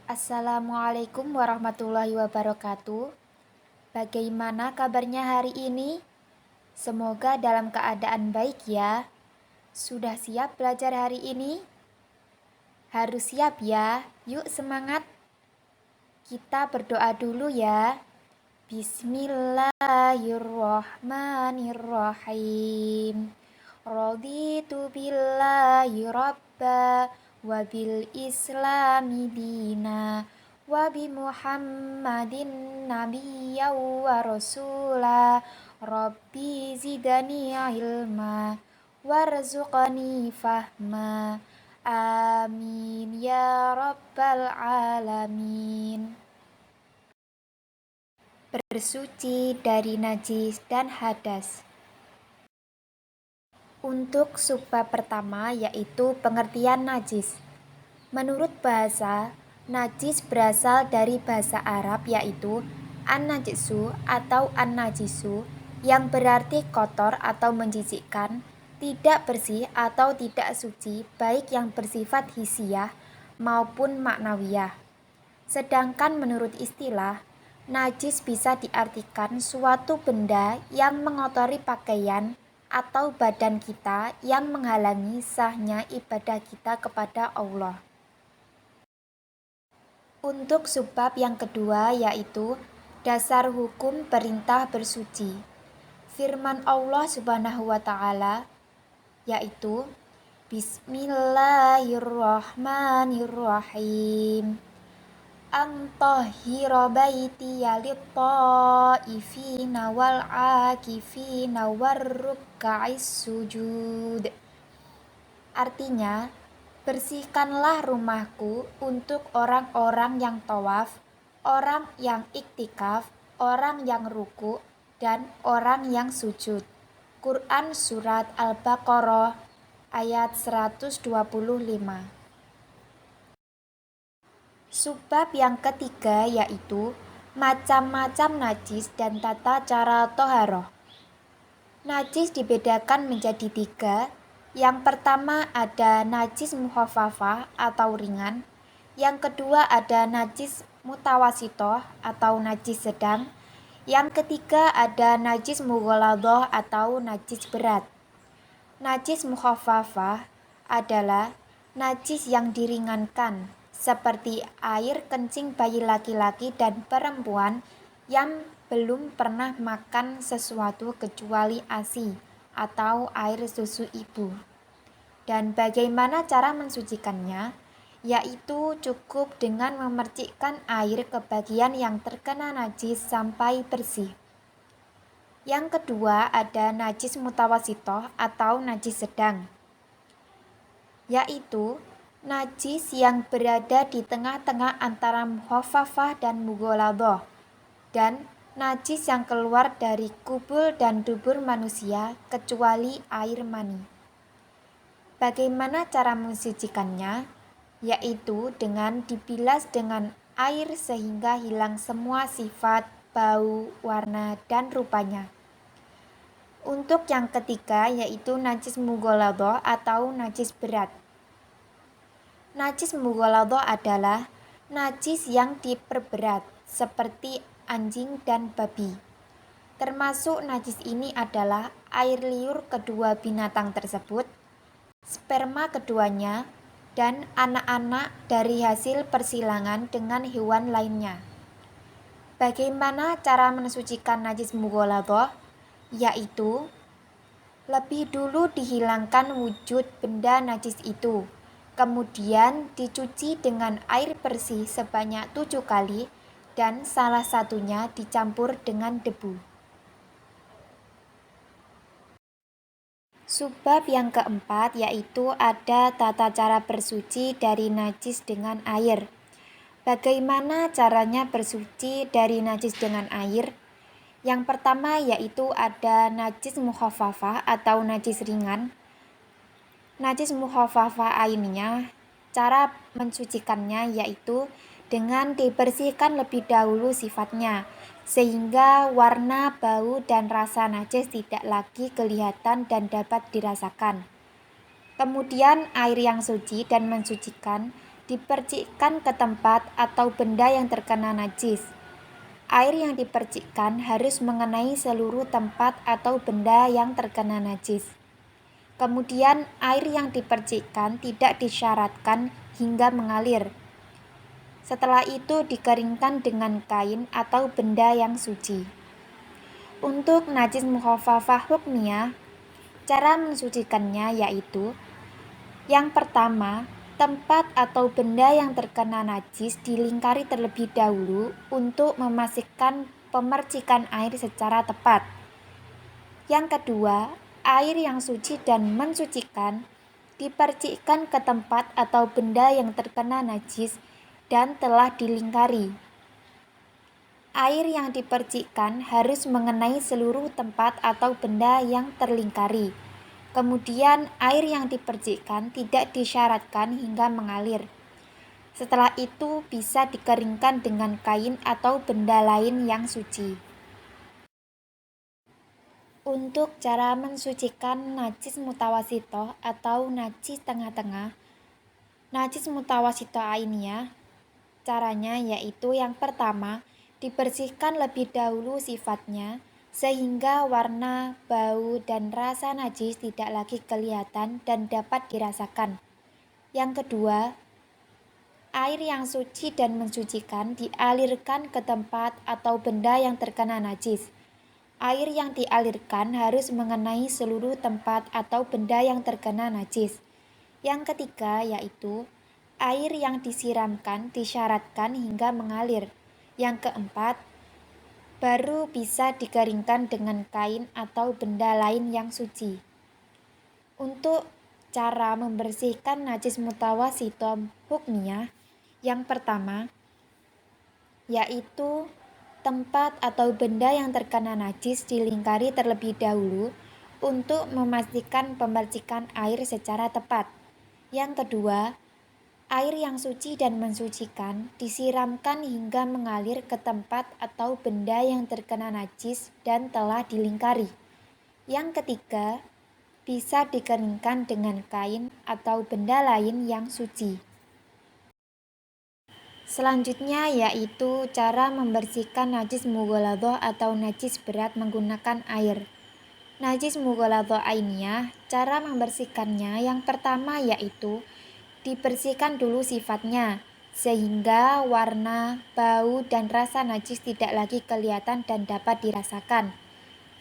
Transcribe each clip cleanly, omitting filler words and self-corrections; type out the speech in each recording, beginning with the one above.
Assalamualaikum warahmatullahi wabarakatuh. Bagaimana kabarnya hari ini? Semoga dalam keadaan baik ya. Sudah siap belajar hari ini? Harus siap ya. Yuk semangat. Kita berdoa dulu ya. Bismillahirrahmanirrahim. Raditu billahi rabba wa bil islami dina wa bi muhammadin nabiyya wa rasula rabbi zidani ilma warzuqani fahma amin ya rabbal alamin. Bersuci dari najis dan hadas. Untuk subbab pertama yaitu pengertian najis. Menurut bahasa, najis berasal dari bahasa Arab yaitu an-najisu atau an-najisu yang berarti kotor atau menjijikkan, tidak bersih atau tidak suci baik yang bersifat hisiah maupun maknawiyah. Sedangkan menurut istilah, najis bisa diartikan suatu benda yang mengotori pakaian atau badan kita yang menghalangi sahnya ibadah kita kepada Allah. Untuk subbab yang kedua yaitu dasar hukum perintah bersuci. Firman Allah Subhanahu wa taala yaitu Bismillahirrahmanirrahim. Antahhira baitiya lit-ta'ifina wal 'akifina warruk'is sujud. Artinya, bersihkanlah rumahku untuk orang-orang yang tawaf, orang yang iktikaf, orang yang ruku, dan orang yang sujud. Quran Surat Al-Baqarah ayat 125. Subbab yang ketiga yaitu macam-macam najis dan tata cara toharoh. Najis dibedakan menjadi 3. Yang pertama ada najis mukhafafah atau ringan. Yang kedua ada najis mutawasitoh atau najis sedang. Yang ketiga ada najis mughaladhah atau najis berat. Najis mukhafafah adalah najis yang diringankan, seperti air kencing bayi laki-laki dan perempuan yang belum pernah makan sesuatu kecuali ASI atau air susu ibu. Dan bagaimana cara mensucikannya? Yaitu cukup dengan memercikkan air ke bagian yang terkena najis sampai bersih. Yang kedua ada najis mutawasitoh atau najis sedang, yaitu najis yang berada di tengah-tengah antara mukhafafah dan mughaladhah, dan najis yang keluar dari kubul dan dubur manusia kecuali air mani. Bagaimana cara mensucikannya? Yaitu dengan dibilas dengan air sehingga hilang semua sifat, bau, warna, dan rupanya. Untuk yang ketiga yaitu najis mughaladhah atau najis berat. Najis mughaladhah adalah najis yang diperberat seperti anjing dan babi. Termasuk najis ini adalah air liur kedua binatang tersebut, sperma keduanya, dan anak-anak dari hasil persilangan dengan hewan lainnya. Bagaimana cara mensucikan najis mughaladhah? Yaitu lebih dulu dihilangkan wujud benda najis itu. Kemudian dicuci dengan air bersih sebanyak 7 kali dan salah satunya dicampur dengan debu. Subbab yang keempat yaitu ada tata cara bersuci dari najis dengan air. Bagaimana caranya bersuci dari najis dengan air? Yang pertama yaitu ada najis mukhafafah atau najis ringan. Najis mukhafafah ainnya, cara mensucikannya yaitu dengan dibersihkan lebih dahulu sifatnya, sehingga warna, bau, dan rasa najis tidak lagi kelihatan dan dapat dirasakan. Kemudian air yang suci dan mensucikan dipercikkan ke tempat atau benda yang terkena najis. Air yang dipercikkan harus mengenai seluruh tempat atau benda yang terkena najis. Kemudian air yang dipercikkan tidak disyaratkan hingga mengalir. Setelah itu dikeringkan dengan kain atau benda yang suci. Untuk najis mukhafafah hukmiyah, cara mensucikannya yaitu: yang pertama, tempat atau benda yang terkena najis dilingkari terlebih dahulu untuk memastikan pemercikan air secara tepat. Yang kedua, air yang suci dan mensucikan dipercikkan ke tempat atau benda yang terkena najis dan telah dilingkari. Air yang dipercikkan harus mengenai seluruh tempat atau benda yang terlingkari. Kemudian air yang dipercikkan tidak disyaratkan hingga mengalir. Setelah itu bisa dikeringkan dengan kain atau benda lain yang suci. Untuk cara mensucikan najis mutawasitoh atau najis tengah-tengah, najis mutawasitoh ainiyah, caranya yaitu: yang pertama, dibersihkan lebih dahulu sifatnya sehingga warna, bau, dan rasa najis tidak lagi kelihatan dan dapat dirasakan. Yang kedua, air yang suci dan mensucikan dialirkan ke tempat atau benda yang terkena najis. Air yang dialirkan harus mengenai seluruh tempat atau benda yang terkena najis. Yang ketiga yaitu air yang disiramkan disyaratkan hingga mengalir. Yang keempat, baru bisa dikeringkan dengan kain atau benda lain yang suci. Untuk cara membersihkan najis mutawasitoh hukmiyah, yang pertama yaitu tempat atau benda yang terkena najis dilingkari terlebih dahulu untuk memastikan pemercikan air secara tepat. Yang kedua, air yang suci dan mensucikan disiramkan hingga mengalir ke tempat atau benda yang terkena najis dan telah dilingkari. Yang ketiga, bisa dikeringkan dengan kain atau benda lain yang suci. Selanjutnya yaitu cara membersihkan najis mughaladhah atau najis berat menggunakan air. Najis mughaladhah ainiyah, cara membersihkannya yang pertama yaitu dibersihkan dulu sifatnya, sehingga warna, bau, dan rasa najis tidak lagi kelihatan dan dapat dirasakan.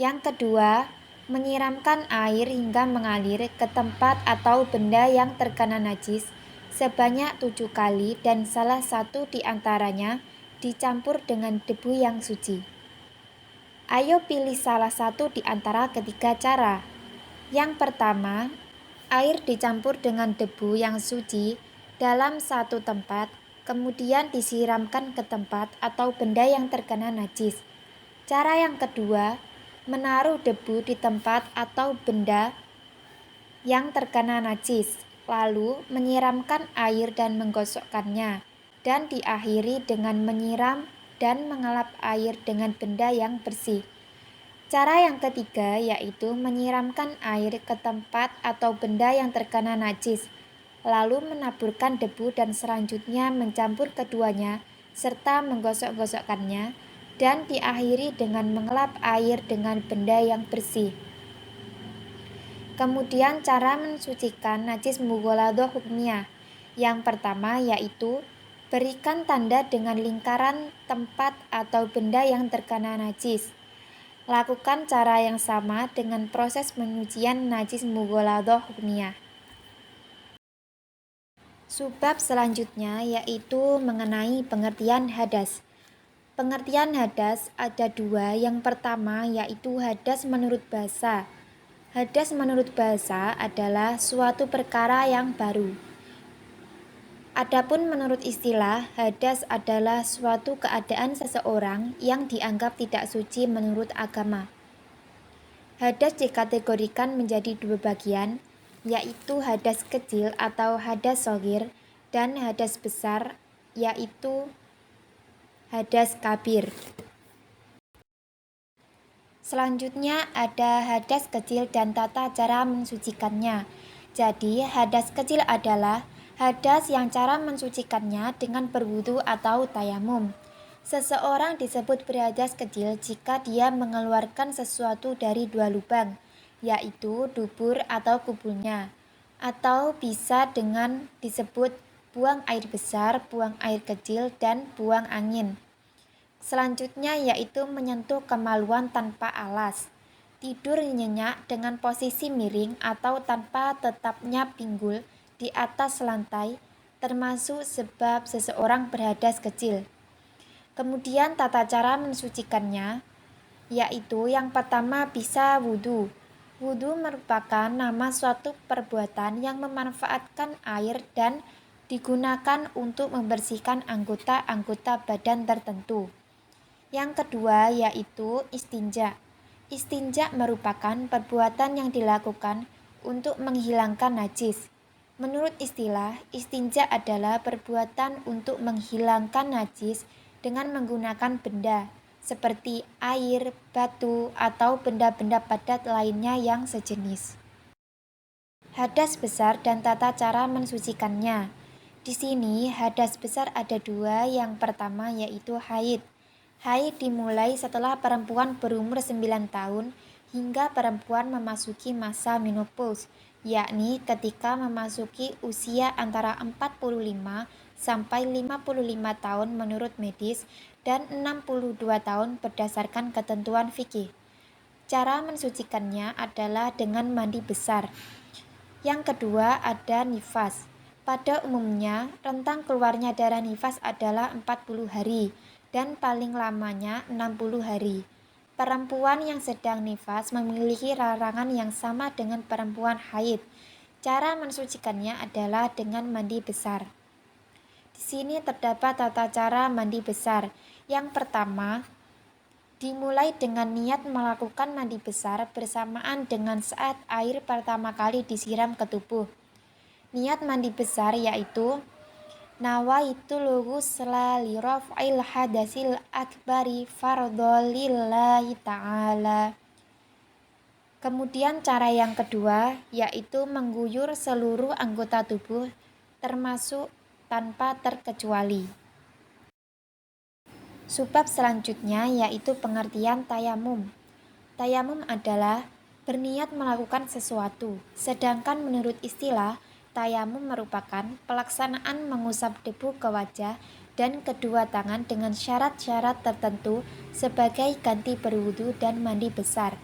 Yang kedua, menyiramkan air hingga mengalir ke tempat atau benda yang terkena najis sebanyak 7 kali dan salah satu di antaranya dicampur dengan debu yang suci. Ayo pilih salah satu di antara ketiga cara. Yang pertama, air dicampur dengan debu yang suci dalam satu tempat, kemudian disiramkan ke tempat atau benda yang terkena najis. Cara yang kedua, menaruh debu di tempat atau benda yang terkena najis, lalu menyiramkan air dan menggosokkannya, dan diakhiri dengan menyiram dan mengelap air dengan benda yang bersih. Cara yang ketiga yaitu menyiramkan air ke tempat atau benda yang terkena najis, lalu menaburkan debu dan selanjutnya mencampur keduanya serta menggosok-gosokkannya dan diakhiri dengan mengelap air dengan benda yang bersih. Kemudian cara mensucikan najis mughaladhah hukmiyah. Yang pertama yaitu berikan tanda dengan lingkaran tempat atau benda yang terkena najis. Lakukan cara yang sama dengan proses penyucian najis mughaladhah hukmiyah. Subbab selanjutnya yaitu mengenai pengertian hadas. Pengertian hadas ada dua. Yang pertama yaitu hadas menurut bahasa. Hadas menurut bahasa adalah suatu perkara yang baru. Adapun menurut istilah, hadas adalah suatu keadaan seseorang yang dianggap tidak suci menurut agama. Hadas dikategorikan menjadi dua bagian, yaitu hadas kecil atau hadas shaghir dan hadas besar, yaitu hadas kabir. Selanjutnya ada hadas kecil dan tata cara mensucikannya. Jadi, hadas kecil adalah Hadas yang cara mensucikannya dengan berwudu atau tayamum. Seseorang disebut berhadas kecil jika dia mengeluarkan sesuatu dari dua lubang, yaitu dubur atau kubulnya. Atau bisa dengan disebut buang air besar, buang air kecil, dan buang angin. Selanjutnya yaitu menyentuh kemaluan tanpa alas. Tidur nyenyak dengan posisi miring atau tanpa tetapnya pinggul di atas lantai, termasuk sebab seseorang berhadas kecil. Kemudian tata cara mensucikannya, yaitu yang pertama bisa wudhu. Wudhu merupakan nama suatu perbuatan yang memanfaatkan air dan digunakan untuk membersihkan anggota-anggota badan tertentu. Yang kedua yaitu istinja. Istinja merupakan perbuatan yang dilakukan untuk menghilangkan najis. Menurut istilah, istinja adalah perbuatan untuk menghilangkan najis dengan menggunakan benda seperti air, batu, atau benda-benda padat lainnya yang sejenis. Hadas besar dan tata cara mensucikannya. Di sini hadas besar ada dua. Yang pertama yaitu haid. Haid dimulai setelah perempuan berumur 9 tahun hingga perempuan memasuki masa menopause, yakni ketika memasuki usia antara 45 sampai 55 tahun menurut medis dan 62 tahun berdasarkan ketentuan fikih. Cara mensucikannya adalah dengan mandi besar. Yang kedua ada nifas. Pada umumnya, rentang keluarnya darah nifas adalah 40 hari dan paling lamanya 60 hari. Perempuan yang sedang nifas memiliki larangan yang sama dengan perempuan haid. Cara mensucikannya adalah dengan mandi besar. Di sini terdapat tata cara mandi besar. Yang pertama, dimulai dengan niat melakukan mandi besar bersamaan dengan saat air pertama kali disiram ke tubuh. Niat mandi besar yaitu nawaitul ghusla li raf'il hadasil akbari fardhon lillahi ta'ala. Kemudian cara yang kedua yaitu mengguyur seluruh anggota tubuh termasuk tanpa terkecuali. Subbab selanjutnya yaitu pengertian tayamum. Tayamum adalah berniat melakukan sesuatu, sedangkan menurut istilah, tayamum merupakan pelaksanaan mengusap debu ke wajah dan kedua tangan dengan syarat-syarat tertentu sebagai ganti berwudu dan mandi besar.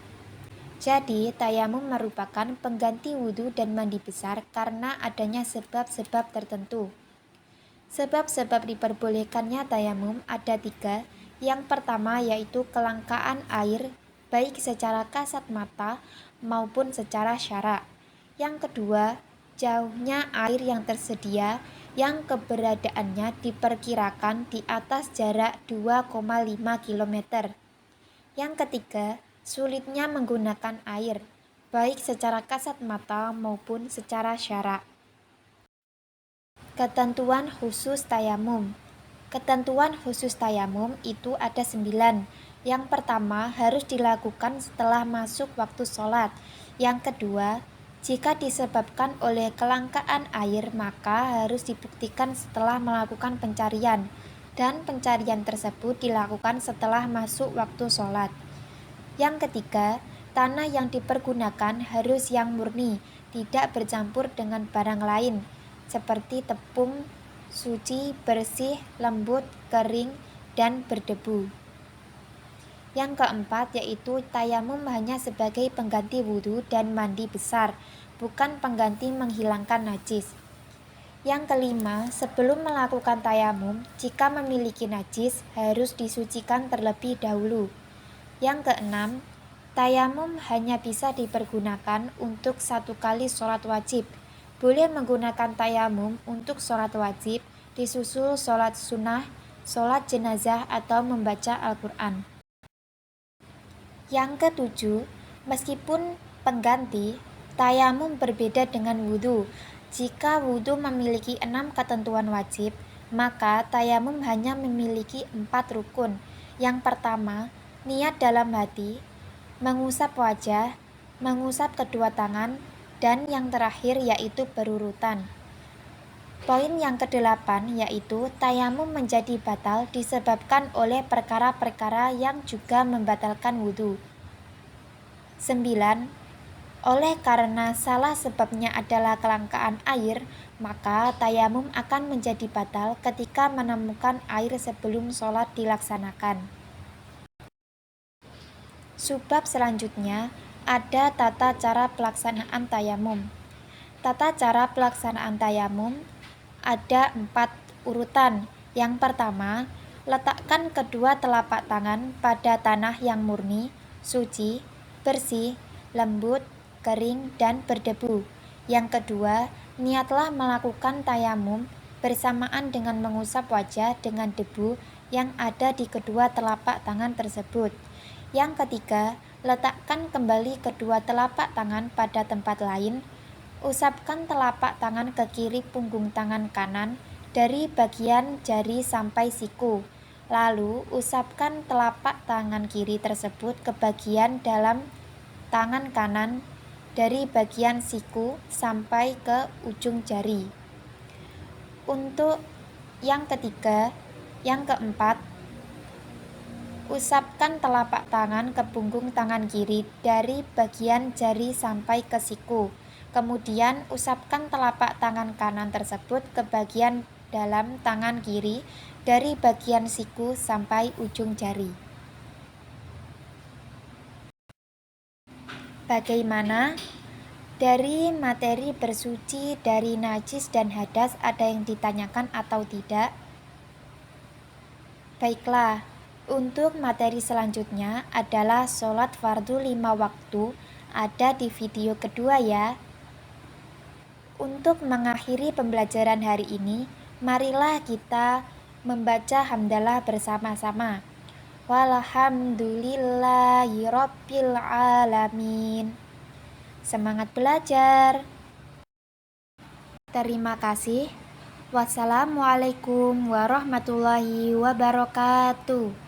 Jadi, tayamum merupakan pengganti wudu dan mandi besar karena adanya sebab-sebab tertentu. Sebab-sebab diperbolehkannya tayamum ada 3. Yang pertama yaitu kelangkaan air, baik secara kasat mata maupun secara syara. Yang kedua, jauhnya air yang tersedia yang keberadaannya diperkirakan di atas jarak 2,5 km. Yang ketiga, sulitnya menggunakan air, baik secara kasat mata maupun secara syara. Ketentuan khusus tayamum. Ketentuan khusus tayamum itu ada 9. Yang pertama harus dilakukan setelah masuk waktu sholat. Yang kedua, jika disebabkan oleh kelangkaan air maka harus dibuktikan setelah melakukan pencarian. Dan pencarian tersebut dilakukan setelah masuk waktu sholat. Yang ketiga, tanah yang dipergunakan harus yang murni, tidak bercampur dengan barang lain seperti tepung, suci, bersih, lembut, kering, dan berdebu. Yang keempat yaitu tayamum hanya sebagai pengganti wudhu dan mandi besar, bukan pengganti menghilangkan najis. Yang kelima, sebelum melakukan tayamum, jika memiliki najis harus disucikan terlebih dahulu. Yang keenam, tayamum hanya bisa dipergunakan untuk 1 kali sholat wajib. Boleh menggunakan tayamum untuk sholat wajib, disusul sholat sunnah, sholat jenazah, atau membaca Al-Quran. Yang ketujuh, meskipun pengganti, tayamum berbeda dengan wudhu. Jika wudhu memiliki 6 ketentuan wajib, maka tayamum hanya memiliki 4 rukun. Yang pertama, niat dalam hati, mengusap wajah, mengusap kedua tangan, dan yang terakhir yaitu berurutan. Poin yang kedelapan yaitu tayamum menjadi batal disebabkan oleh perkara-perkara yang juga membatalkan wudhu. 9. Oleh karena salah sebabnya adalah kelangkaan air, maka tayamum akan menjadi batal ketika menemukan air sebelum sholat dilaksanakan. Subbab selanjutnya ada tata cara pelaksanaan tayamum. Tata cara pelaksanaan tayamum ada 4 urutan. Yang pertama, letakkan kedua telapak tangan pada tanah yang murni, suci, bersih, lembut, kering, dan berdebu. Yang kedua, niatlah melakukan tayamum bersamaan dengan mengusap wajah dengan debu yang ada di kedua telapak tangan tersebut. Yang ketiga, letakkan kembali kedua telapak tangan pada tempat lain. Usapkan telapak tangan ke kiri punggung tangan kanan dari bagian jari sampai siku. Lalu, usapkan telapak tangan kiri tersebut ke bagian dalam tangan kanan dari bagian siku sampai ke ujung jari. Untuk yang keempat, usapkan telapak tangan ke punggung tangan kiri dari bagian jari sampai ke siku. Kemudian usapkan telapak tangan kanan tersebut ke bagian dalam tangan kiri dari bagian siku sampai ujung jari. Bagaimana? Dari materi bersuci dari najis dan hadas ada yang ditanyakan atau tidak? Baiklah. Untuk materi selanjutnya adalah sholat fardu 5 waktu, ada di video kedua ya. Untuk mengakhiri pembelajaran hari ini, marilah kita membaca hamdalah bersama-sama. Walhamdulillahirabbil alamin. Semangat belajar. Terima kasih. Wassalamualaikum warahmatullahi wabarakatuh.